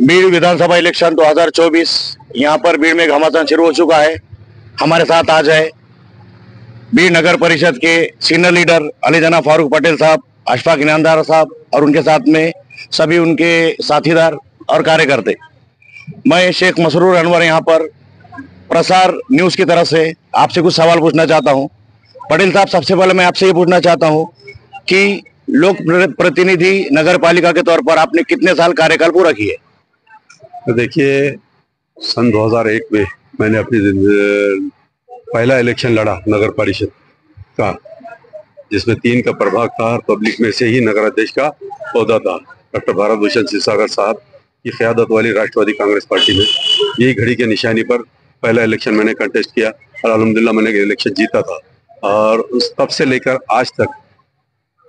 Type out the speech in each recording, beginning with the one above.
भीड़ विधानसभा इलेक्शन 2024 यहाँ पर भीड़ में घमासान शुरू हो चुका है। हमारे साथ आज है भीड़ नगर परिषद के सीनियर लीडर अली जनाब फारूक पटेल साहब, अशफाक इनामदार साहब और उनके साथ में सभी उनके साथीदार और कार्यकर्ते। मैं शेख मसरूर अनवर यहाँ पर प्रसार न्यूज़ की तरफ से आपसे कुछ सवाल पूछना चाहता हूँ। पटेल साहब, सबसे पहले मैं आपसे ये पूछना चाहता हूँ कि लोक प्रतिनिधि नगर पालिका के तौर पर आपने कितने साल कार्यकाल पूरा किए? तो देखिए, सन 2001 में मैंने अपनी पहला इलेक्शन लड़ा नगर परिषद का, जिसमें 3 का प्रभाग था और पब्लिक में से ही नगर अध्यक्ष का पौधा था। डॉक्टर भारत भूषण सिरसागर साहब की क़यादत वाली राष्ट्रवादी कांग्रेस पार्टी में यही घड़ी के निशानी पर पहला इलेक्शन मैंने कंटेस्ट किया और अल्हम्दुलिल्लाह मैंने इलेक्शन जीता था। और उस तब से लेकर आज तक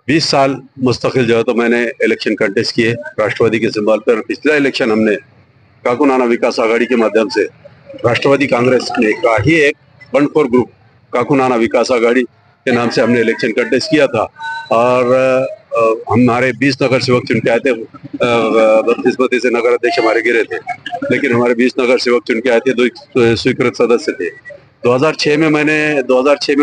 20 साल मुस्तकिल जो है तो मैंने इलेक्शन कंटेस्ट किए राष्ट्रवादी के सिंबल पर। पिछला इलेक्शन हमने काकुनाना विकास आघाड़ी के माध्यम से राष्ट्रवादी कांग्रेस ने का ही एक बंडखोर ग्रुप काकुनाना विकास आघाड़ी के नाम से हमने इलेक्शन कंटेस्ट किया था। और हमारे 20 नगर सेवक चुन के आए थे, बदकिस्मती से नगर अध्यक्ष हमारे गिरे थे, लेकिन हमारे 20 नगर सेवक चुन के आए थे, 2 स्वीकृत सदस्य थे। 2006 में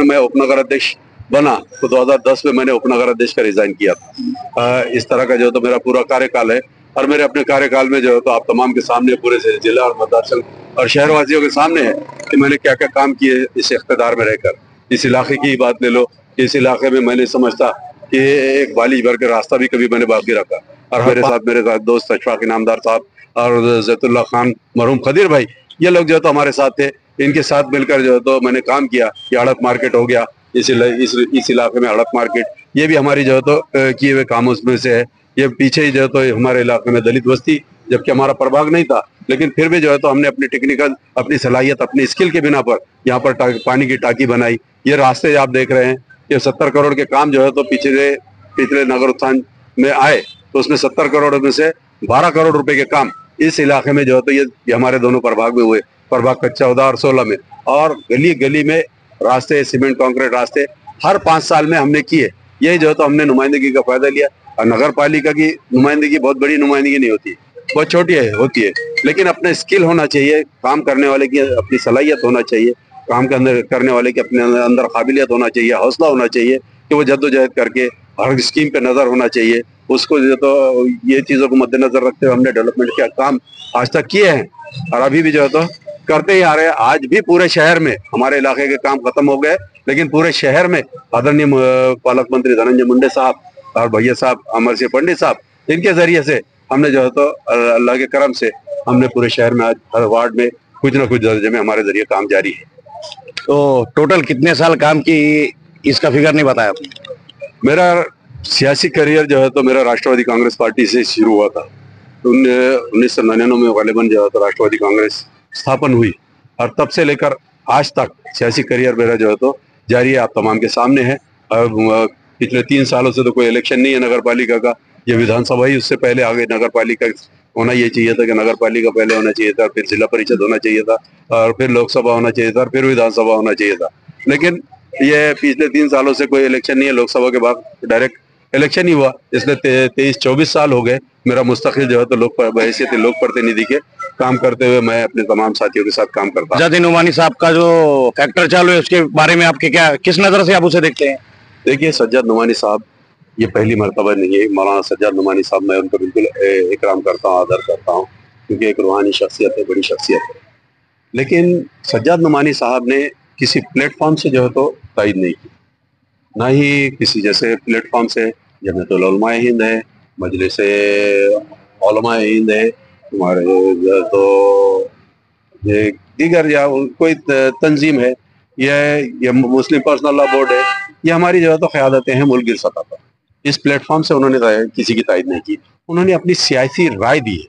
मैं उपनगर अध्यक्ष बना तो 2010 में मैंने उपनगर अध्यक्ष का रिजाइन किया था। इस तरह का जो तो मेरा पूरा कार्यकाल है। और मेरे अपने कार्यकाल में जो है तो आप तमाम के सामने, पूरे जिला और मतदार और शहरवासियों के सामने है कि मैंने क्या क्या काम किए इस इख्तिदार में रहकर। इस इलाके की बात ले लो, इस इलाके में मैंने समझता कि एक बालिश भर के रास्ता भी कभी मैंने बाकी रखा। और मेरे साथ दोस्त अशफाक इनामदार साहब और जैतुल्ला खान, मरहूम खदीर भाई, ये लोग जो है तो हमारे साथ थे। इनके साथ मिलकर जो है तो मैंने काम किया कि अड़प मार्केट हो गया इस इलाके में, अड़प मार्केट ये भी हमारी जो है तो किए हुए कामों में से है। ये पीछे ही जो है तो हमारे इलाके में दलित बस्ती, जबकि हमारा प्रभाग नहीं था, लेकिन फिर भी जो है तो हमने अपनी टेक्निकल, अपनी सलाहियत, अपनी स्किल के बिना पर यहाँ पर पानी की टाकी बनाई। ये रास्ते आप देख रहे हैं कि 70 करोड़ के काम जो है तो पिछले नगर उत्थान में आए, तो उसमें 70 करोड़ में से 12 करोड़ रुपए के काम इस इलाके में जो है तो ये हमारे दोनों प्रभाग में हुए, प्रभाग कच्चा 14 और 16 में। और गली गली में रास्ते, सीमेंट कंक्रीट रास्ते हर 5 साल में हमने किए। यही जो है तो हमने नुमाइंदगी का फायदा लिया। और नगर पालिका की नुमाइंदगी बहुत बड़ी नुमाइंदगी नहीं होती, बहुत छोटी होती है, लेकिन अपने स्किल होना चाहिए, काम करने वाले की अपनी सलाहियत होना चाहिए, काम के अंदर करने वाले की अपने अंदर काबिलियत होना चाहिए, हौसला होना चाहिए कि वो जद्दोजहद करके हर स्कीम पे नजर होना चाहिए उसको। जो तो ये चीजों को मद्देनजर रखते हुए हमने डेवलपमेंट के काम आज तक किए हैं और अभी भी जो है तो करते ही आ रहे हैं। आज भी पूरे शहर में, हमारे इलाके के काम खत्म हो गए, लेकिन पूरे शहर में आदरणीय पालक मंत्री धनंजय मुंडे साहब और भैया साहब अमर सिंह पंडित साहब, इनके जरिए से हमने जो है तो अल्लाह के करम से हमने पूरे शहर में आज हर वार्ड में कुछ ना कुछ दर्जे में हमारे जरिए काम जारी है। तो टोटल कितने साल काम की, इसका फिगर नहीं बताया आपने? मेरा सियासी करियर जो है तो मेरा राष्ट्रवादी कांग्रेस पार्टी से शुरू हुआ था। 1999 में गालिबन जो है तो राष्ट्रवादी कांग्रेस स्थापन हुई और तब से लेकर आज तक सियासी करियर मेरा जो है तो जारी है, आप तमाम के सामने है। पिछले 3 सालों से तो कोई इलेक्शन नहीं है नगर पालिका का। ये विधानसभा ही उससे पहले आगे नगर पालिका होना ये चाहिए था कि नगर पालिका पहले होना चाहिए था, फिर जिला परिषद होना चाहिए था और फिर लोकसभा होना चाहिए था और फिर विधानसभा होना चाहिए था। लेकिन ये पिछले 3 सालों से कोई इलेक्शन नहीं है। लोकसभा के बाद डायरेक्ट इलेक्शन ही हुआ, इसलिए 23-24 साल हो गए मेरा मुस्तकिल जो है तो हैसियत लोक प्रतिनिधि के काम करते हुए मैं अपने तमाम साथियों के साथ काम करता हूँ। सज्जाद नुमानी साहब का जो फैक्टर चालू है उसके बारे में आपके क्या, किस नजर से आप उसे देखते हैं? देखिए, सज्जाद नुमानी साहब ये पहली मर्तबा नहीं है। मौलाना सज्जाद नुमानी साहब, मैं उनको बिल्कुल इकराम करता हूँ, आदर करता हूँ, क्योंकि एक रूहानी शख्सियत है, बड़ी शख्सियत है। लेकिन सज्जाद नुमानी साहब ने किसी प्लेटफॉर्म से जो है तो तायद नहीं की, ना ही किसी जैसे प्लेटफॉर्म से जमीयतुल उलमा हिंद है, मजलिस उलमा हिंद है, हमारे तो ये दीगर या कोई तंजीम है, ये मुस्लिम पर्सनल लॉ बोर्ड है, ये हमारी जो है तो क़यादतें हैं मुल्क सतह पर। इस प्लेटफॉर्म से उन्होंने किसी की तायद नहीं की, उन्होंने अपनी सियासी राय दी है।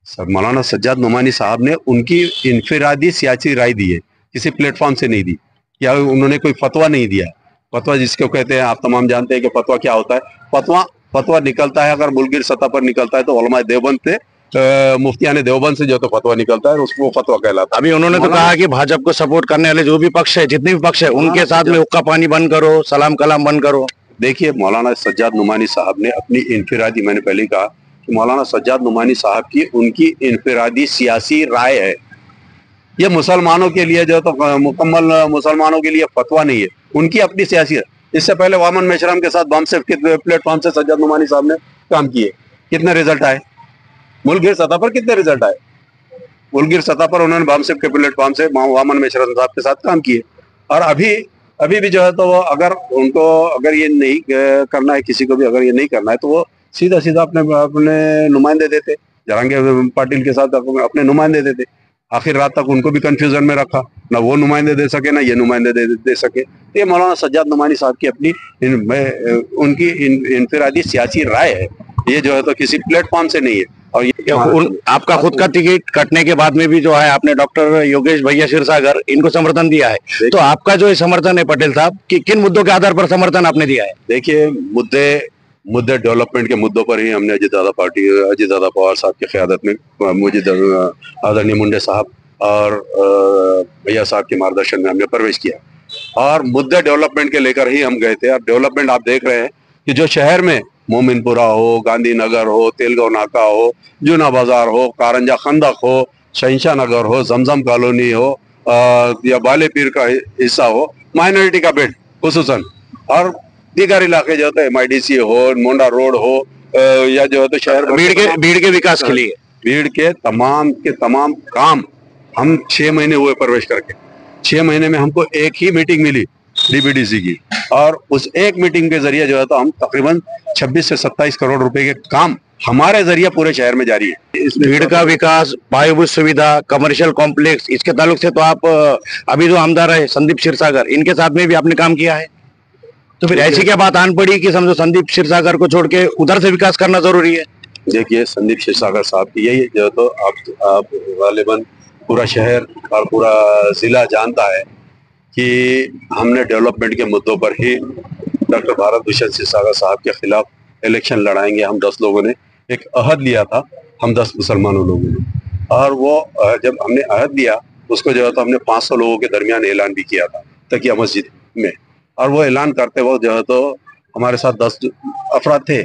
सर मौलाना सज्जाद नुमानी साहब ने उनकी इनफिरादी सियासी राय दी है, किसी प्लेटफॉर्म से नहीं दी, या उन्होंने कोई फतवा नहीं दिया। फतवा जिसको कहते हैं, आप तमाम जानते हैं कि फतवा क्या होता है। फतवा निकलता है, अगर मुल्क सतह पर निकलता है तो उलमा देवबंद से, मुफ्तियाने देवबंद से जो तो फतवा निकलता है उसको फतवा कहलाता है। अभी उन्होंने तो कहा कि भाजपा को सपोर्ट करने वाले जो भी पक्ष है, जितने भी पक्ष है, उनके साथ में हुक्का पानी बंद करो, सलाम कलाम बंद करो। देखिए, मौलाना सज्जाद नुमानी साहब ने अपनी इनफिरादी, मैंने पहले कहा कि मौलाना सज्जाद नुमानी साहब की उनकी इनफिरादी सियासी राय है। ये मुसलमानों के लिए जो तो मुकम्मल मुसलमानों के लिए फतवा नहीं है, उनकी अपनी सियासी है। इससे पहले वामन मेश्राम के साथ बॉम्ब सेफ के प्लेटफॉर्म से सज्जाद नुमानी साहब ने काम किए, कितने रिजल्ट आए? मुल्क सतह पर कितने रिजल्ट आए? मुल्क सतह पर उन्होंने बॉम्ब सेफ के प्लेटफॉर्म से वामन मेश्राम साहब के साथ काम किए। और अभी भी जो है तो वो अगर ये नहीं करना है, किसी को भी अगर ये नहीं करना है तो वो सीधा सीधा अपने नुमाइंदे देते, जहांगीर पाटिल के साथ अपने नुमाइंदे देते। आखिर रात तक उनको भी कंफ्यूजन में रखा, ना वो नुमाइंदे दे सके ना ये नुमाइंदे दे सके। तो ये मौलाना सज्जाद नुमानी साहब की अपनी उनकी इनफिरादी सियासी राय है, ये जो है तो किसी प्लेटफॉर्म से नहीं है। और आपका खुद का टिकट कटने के बाद में भी जो है आपने डॉक्टर योगेश भैया क्षीरसागर इनको समर्थन दिया है, तो आपका जो समर्थन है पटेल साहब कि किन मुद्दों के आधार पर समर्थन आपने दिया है? देखिए, मुद्दे डेवलपमेंट के मुद्दों पर ही हमने अजीत दादा पवार साहब की क़यादत में, मुझे आदरणीय मुंडे साहब और भैया साहब के मार्गदर्शन में हमने प्रवेश किया और मुद्दे डेवलपमेंट के लेकर ही हम गए थे। और डेवलपमेंट आप देख रहे हैं कि जो शहर में मोमिनपुरा हो, गांधीनगर हो, तेलगांव नाका हो, जूना बाजार हो, कारंजा खंदक हो, शहंशाह नगर हो, जमजम कॉलोनी हो या बाले पीर का हिस्सा हो, माइनॉरिटी का बेल्ट खुसूसन, और दीगर इलाके जो है MIDC हो, मोंडा रोड हो, या जो है तो शहर भीड़ के विकास के लिए भीड़ के तमाम काम हम 6 महीने हुए प्रवेश करके। 6 महीने में हमको एक ही मीटिंग मिली DPDC की, और उस एक मीटिंग के जरिए जो है तो हम तकरीबन 26 से 27 करोड़ रुपए के काम हमारे जरिए पूरे शहर में जारी है। भीड़ का विकास, पायाभूत सुविधा, कमर्शियल कॉम्प्लेक्स, इसके ताल्लुक से तो आप अभी जो आमदार है संदीप क्षीरसागर, इनके साथ में भी आपने काम किया है, तो फिर ऐसी क्या बात आन पड़ी कि समझो संदीप क्षीरसागर को छोड़ के उधर से विकास करना जरूरी है? देखिए, संदीप क्षीरसागर साहब की यही जो तो आप गालिबन पूरा शहर और पूरा जिला जानता है कि हमने डेवलपमेंट के मुद्दों पर ही डॉक्टर भारत भूषण क्षीरसागर साहब के खिलाफ इलेक्शन लड़ाएंगे। हम 10 लोगों ने एक अहद लिया था, हम 10 मुसलमानों लोगों ने, और वो जब हमने अहद लिया उसको जो है तो हमने 500 लोगों के दरमियान ऐलान भी किया था तकिया मस्जिद में। और वो ऐलान करते वक्त जो है तो हमारे साथ 10 अफराद थे,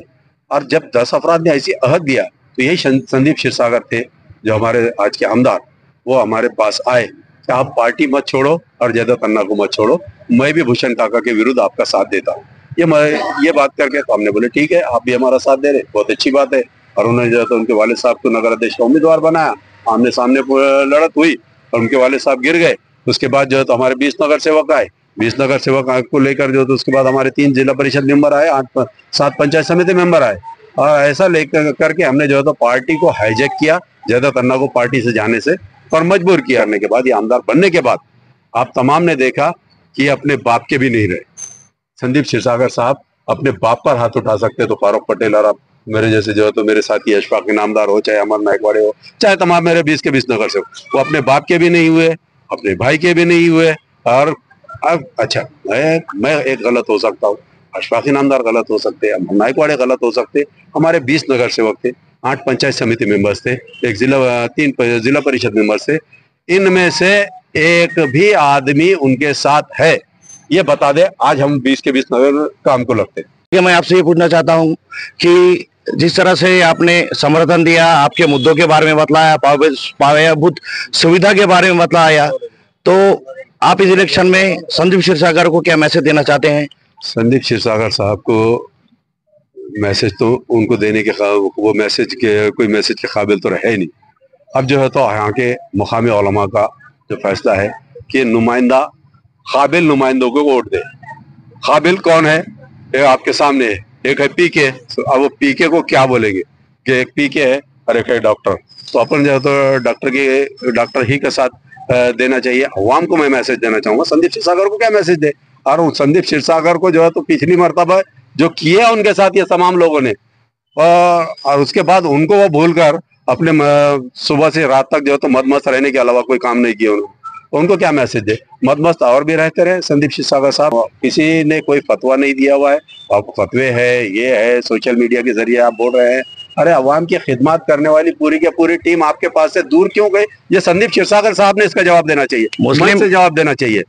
और जब 10 अफराद ने ऐसी अहद दिया तो यही संदीप क्षीरसागर थे जो हमारे आज के आमदार, वो हमारे पास आए कि आप पार्टी मत छोड़ो और जैदा तन्ना को मत छोड़ो, मैं भी भूषण काका के विरुद्ध आपका साथ देता हूँ। ये बात करके तो हमने बोले ठीक है, आप भी हमारा साथ दे रहे, बहुत अच्छी बात है। और उन्होंने जो है तो उनके वालिद साहब को नगर अध्यक्ष का उम्मीदवार बनाया, आमने सामने लड़त हुई और उनके वालिद साहब गिर गए। उसके बाद जो है तो हमारे 20 नगर सेवक आए, 20 नगर सेवक को लेकर जो तो उसके बाद हमारे 3 जिला परिषद मेंबर आए, 7 पंचायत समिति मेंबर आए, और ऐसा लेकर करके हमने जो है तो पार्टी को हाईजैक किया, जैदा तन्ना को पार्टी से जाने से और मजबूर किया। करने के बाद ये आमदार बनने के बाद आप तमाम ने देखा कि अपने बाप के भी नहीं रहे। संदीप क्षीरसागर साहब अपने बाप पर हाथ उठा सकते तो फारूक पटेल और आप मेरे जैसे जो है तो मेरे साथी अशफाक इनामदार हो, चाहे अमर नायकवाड़े हो, चाहे तमाम मेरे 20 के 20 नगर से, वो अपने बाप के भी नहीं हुए, अपने भाई के भी नहीं हुए। और अब अच्छा, मैं एक गलत हो सकता हूँ, अशफाक इनामदार गलत हो सकते हैं, अमर नायकवाड़े गलत हो सकते, हमारे 20 नगर सेवक थे, 8 पंचायत समिति मेंबर्स थे, 3 जिला परिषद मेंबर्स थे, इनमें से एक भी आदमी उनके साथ है ये बता दे, आज हम 20 के 20 नगर काम को लगते हैं। मैं आपसे ये पूछना चाहता हूँ कि जिस तरह से आपने समर्थन दिया, आपके मुद्दों के बारे में बतलाया, पायाभूत सुविधा के बारे में बतलाया, तो आप इस इलेक्शन में संदीप क्षीरसागर को क्या मैसेज देना चाहते हैं? संदीप क्षीरसागर साहब को मैसेज तो उनको देने के वो कोई मैसेज के काबिल तो रहे ही नहीं। अब जो है तो यहाँ के मुकामी उलमा का जो फैसला है कि नुमाइंदा काबिल नुमाइंदों को वोट दे। काबिल कौन है? ये आपके सामने है, एक है पीके। अब वो पीके को क्या बोलेंगे कि एक पीके है और एक है डॉक्टर, तो अपन जो है तो डॉक्टर ही के साथ देना चाहिए। अवाम को मैं मैसेज देना चाहूंगा, संदीप क्षीरसागर को क्या मैसेज दे। और संदीप क्षीरसागर को जो है तो पिछली मर्तबा जो किया उनके साथ ये तमाम लोगों ने, और उसके बाद उनको वो भूलकर अपने सुबह से रात तक जो है तो मदमस्त रहने के अलावा कोई काम नहीं किया उन्होंने, उनको क्या मैसेज दे। मदमस्त और भी रहते रहे संदीप क्षीरसागर साहब, किसी ने कोई फतवा नहीं दिया हुआ है, आपको फतवे है, ये है, सोशल मीडिया के जरिए आप बोल रहे हैं। अरे अवाम की खिदमत करने वाली पूरी की पूरी टीम आपके पास से दूर क्यों गई? ये संदीप क्षीरसागर साहब ने इसका जवाब देना चाहिए, मुस्लिम से जवाब देना चाहिए।